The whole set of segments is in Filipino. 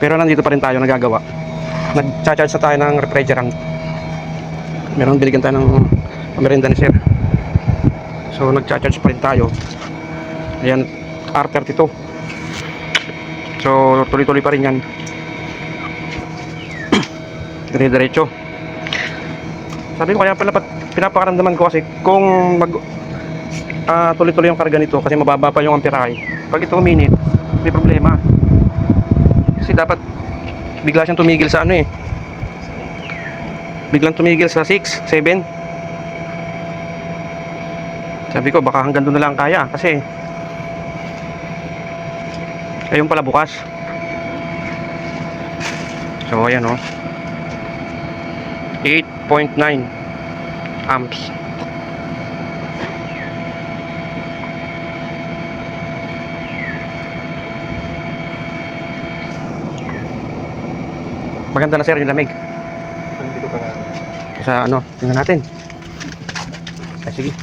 Pero nandito pa rin tayo nagagawa. Nag-charge na tayo ng refrigerant. Meron binigyan tayo ng merienda ni sir. So nag-charge pa rin tayo. Ayan, R32. So tuloy-tuloy pa rin yan. Dire-diretso. Sabi ko kaya pala pinapakaramdaman ko kasi kung tuloy-tuloy yung karga nito kasi mababa pa yung amperahe. Pag ito minute, may problema. Kasi dapat bigla siyang tumigil sa ano eh. Biglang tumigil sa 6, 7. Sabi ko baka hanggang doon na lang kaya kasi ayun pala bukas. So ayan o, 8.9 amps. Maganda na sir yung lamig. Dito ka nga. Sa ano, tingnan natin. Ay sige.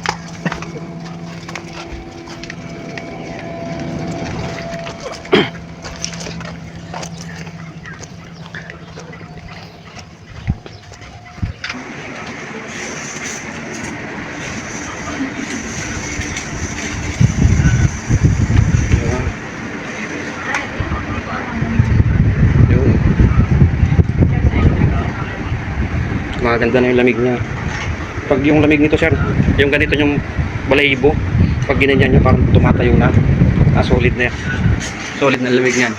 Maganda na yung lamig niya. Pag yung lamig nito sir, yung ganito yung balahibo, pag ginanyan nyo parang tumatayo na. Solid na yan. Solid na lamig niyan.